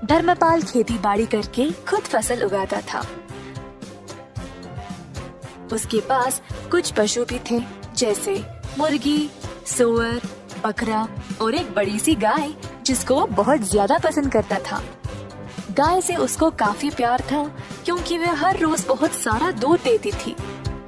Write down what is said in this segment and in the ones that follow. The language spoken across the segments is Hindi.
धर्मपाल खेती बाड़ी करके खुद फसल उगाता था। उसके पास कुछ पशु भी थे, जैसे मुर्गी, सूअर, बकरा और एक बड़ी सी गाय जिसको वो बहुत ज्यादा पसंद करता था। गाय से उसको काफी प्यार था क्योंकि वह हर रोज बहुत सारा दूध देती थी।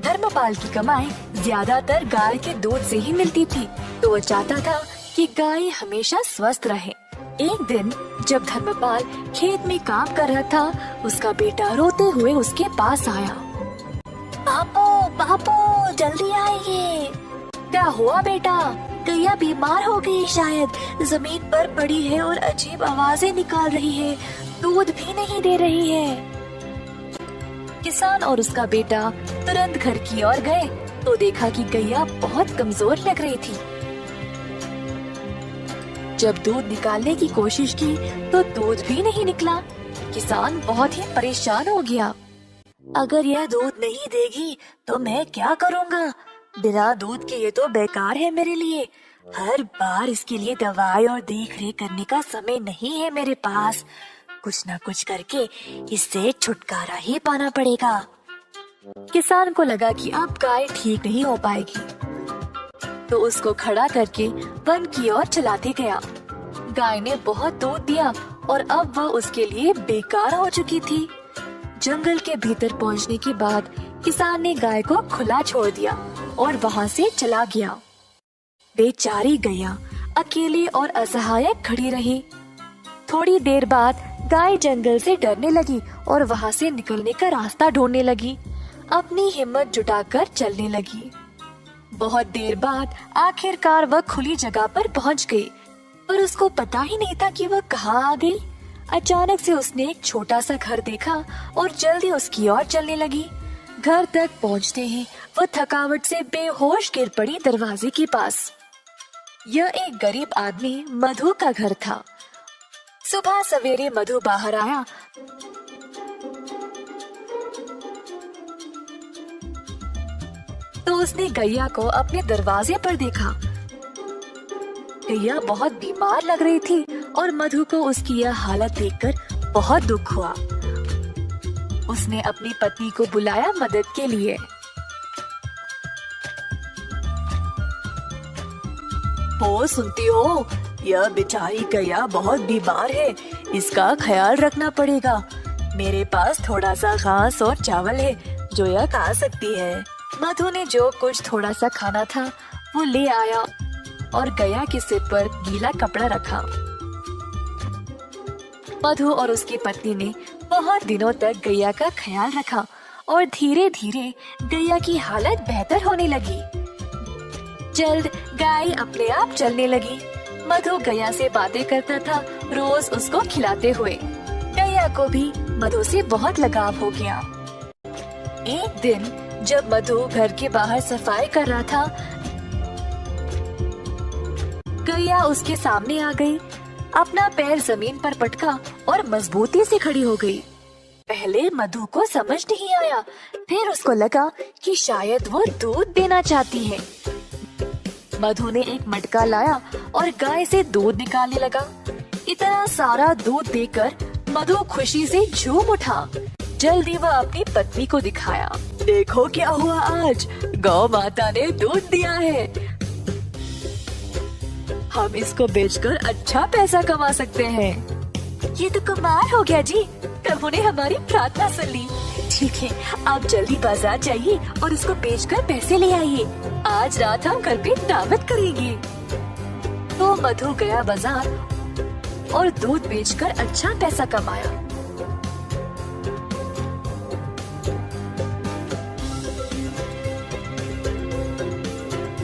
धर्मपाल की कमाई ज्यादातर गाय के दूध से ही मिलती थी, तो वो चाहता था कि गाय हमेशा स्वस्थ रहे। एक दिन जब धर्मपाल खेत में काम कर रहा था, उसका बेटा रोते हुए उसके पास आया। बापू, बापू, जल्दी आइए। क्या हुआ बेटा? गैया बीमार हो गई शायद, जमीन पर पड़ी है और अजीब आवाजें निकाल रही है, दूध भी नहीं दे रही है। किसान और उसका बेटा तुरंत घर की ओर गए तो देखा कि गैया बहुत कमजोर लग रही थी। जब दूध निकालने की कोशिश की तो दूध भी नहीं निकला। किसान बहुत ही परेशान हो गया। अगर यह दूध नहीं देगी तो मैं क्या करूँगा? बिना दूध के ये तो बेकार है मेरे लिए। हर बार इसके लिए दवाई और देख रेख करने का समय नहीं है मेरे पास। कुछ न कुछ करके इससे छुटकारा ही पाना पड़ेगा। किसान को लगा कि अब गाय ठीक नहीं हो पाएगी, तो उसको खड़ा करके वन की ओर चलाते गया। गाय ने बहुत दूध दिया और अब वह उसके लिए बेकार हो चुकी थी। जंगल के भीतर पहुंचने के बाद किसान ने गाय को खुला छोड़ दिया और वहां से चला गया। बेचारी गैया अकेली और असहाय खड़ी रही। थोड़ी देर बाद गाय जंगल से डरने लगी और वहां से निकलने का रास्ता ढूंढने लगी। अपनी हिम्मत जुटाकर चलने लगी। बहुत देर बाद आखिरकार वह खुली जगह पर पहुंच गई, पर उसको पता ही नहीं था कि वह कहाँ आ गई। अचानक से उसने एक छोटा सा घर देखा और जल्दी उसकी ओर चलने लगी। घर तक पहुंचते ही वह थकावट से बेहोश गिर पड़ी दरवाजे के पास। यह एक गरीब आदमी मधु का घर था। सुबह सवेरे मधु बाहर आया तो उसने गैया को अपने दरवाजे पर देखा। गैया बहुत बीमार लग रही थी और मधु को उसकी यह हालत देखकर बहुत दुख हुआ। उसने अपनी पत्नी को बुलाया मदद के लिए। ओ सुनती हो, यह बेचारी गैया बहुत बीमार है, इसका ख्याल रखना पड़ेगा। मेरे पास थोड़ा सा घास और चावल है जो यह खा सकती है। मधु ने जो कुछ थोड़ा सा खाना था वो ले आया और गैया के सिर पर गीला कपड़ा रखा। मधु और उसकी पत्नी ने बहुत दिनों तक गैया का ख्याल रखा और धीरे धीरे गैया की हालत बेहतर होने लगी। जल्द गाय अपने आप चलने लगी। मधु गैया से बातें करता था, रोज उसको खिलाते हुए। गैया को भी मधु से बहुत लगाव हो गया। एक दिन जब मधु घर के बाहर सफाई कर रहा था, गैया उसके सामने आ गई। अपना पैर जमीन पर पटका और मजबूती से खड़ी हो गई। पहले मधु को समझ नहीं आया, फिर उसको लगा कि शायद वो दूध देना चाहती है। मधु ने एक मटका लाया और गाय से दूध निकालने लगा। इतना सारा दूध देकर मधु खुशी से झूम उठा। जल्दी वह अपनी पत्नी को दिखाया। देखो क्या हुआ आज, गौ माता ने दूध दिया है। हम इसको बेचकर अच्छा पैसा कमा सकते हैं। ये तो कमाल हो गया जी, प्रभु ने हमारी प्रार्थना सुन ली। ठीक है, आप जल्दी बाजार जाइए और इसको बेचकर पैसे ले आइए। आज रात हम घर पे दावत करेंगे। तो मधु गया बाजार और दूध बेचकर अच्छा पैसा कमाया।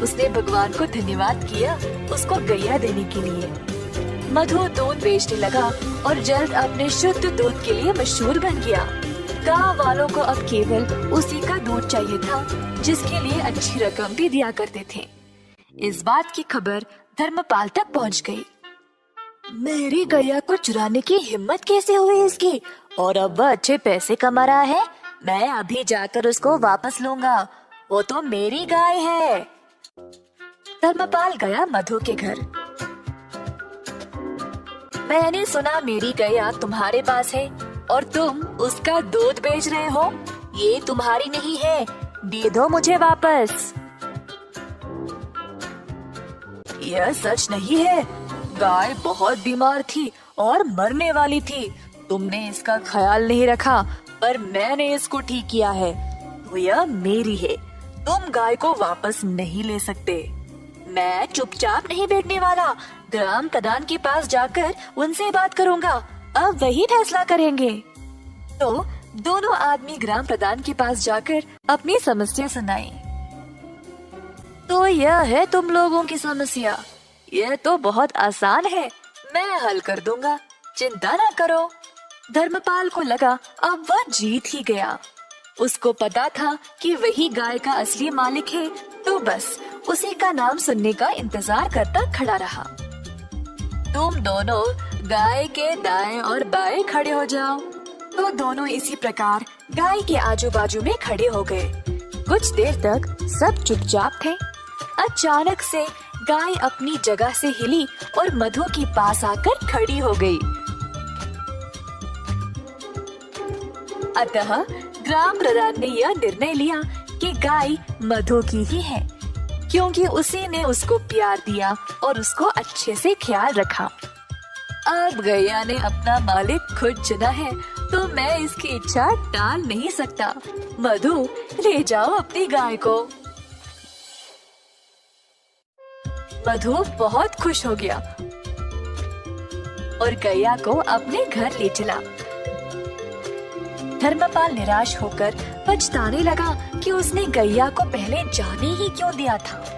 उसने भगवान को धन्यवाद किया उसको गैया देने के लिए। मधु दूध बेचने लगा और जल्द अपने शुद्ध दूध के लिए मशहूर बन गया। गांव वालों को अब केवल उसी का दूध चाहिए था, जिसके लिए अच्छी रकम भी दिया करते थे। इस बात की खबर धर्मपाल तक पहुंच गई। मेरी गैया को चुराने की हिम्मत कैसे हुई इसकी, और अब वह अच्छे पैसे कमा रहा है। मैं अभी जाकर उसको वापस लूंगा, वो तो मेरी गाय है। धर्मपाल गया मधु के घर। मैंने सुना मेरी गैया तुम्हारे पास है और तुम उसका दूध बेच रहे हो। ये तुम्हारी नहीं है, दे दो मुझे वापस। यह सच नहीं है। गाय बहुत बीमार थी और मरने वाली थी। तुमने इसका ख्याल नहीं रखा, पर मैंने इसको ठीक किया है। तो यह मेरी है। तुम गाय को वापस नहीं ले सकते। मैं चुपचाप नहीं बैठने वाला। ग्राम प्रधान के पास जाकर उनसे बात करूंगा। अब वही फैसला करेंगे। तो दोनों आदमी ग्राम प्रधान के पास जाकर अपनी समस्या सुनाई। तो यह है तुम लोगों की समस्या। यह तो बहुत आसान है, मैं हल कर दूंगा, चिंता ना करो। धर्मपाल को लगा अब वह जीत ही गया। उसको पता था कि वही गाय का असली मालिक है, तो बस उसी का नाम सुनने का इंतजार करता खड़ा रहा। तुम दोनों गाय के दाएं और बाएं खड़े हो जाओ। तो दोनों इसी प्रकार गाय के आजू बाजू में खड़े हो गए। कुछ देर तक सब चुपचाप थे। अचानक से गाय अपनी जगह से हिली और मधु के पास आकर खड़ी हो गई। अतः ग्राम प्रधान ने यह निर्णय लिया कि गाय मधु की ही है, क्योंकि उसी ने उसको प्यार दिया और उसको अच्छे से ख्याल रखा। अब गैया ने अपना मालिक खुद चुना है, तो मैं इसकी इच्छा टाल नहीं सकता। मधु, ले जाओ अपनी गाय को। मधु बहुत खुश हो गया और गैया को अपने घर ले चला। धर्मपाल निराश होकर पछताने लगा कि उसने गैया को पहले जाने ही क्यों दिया था।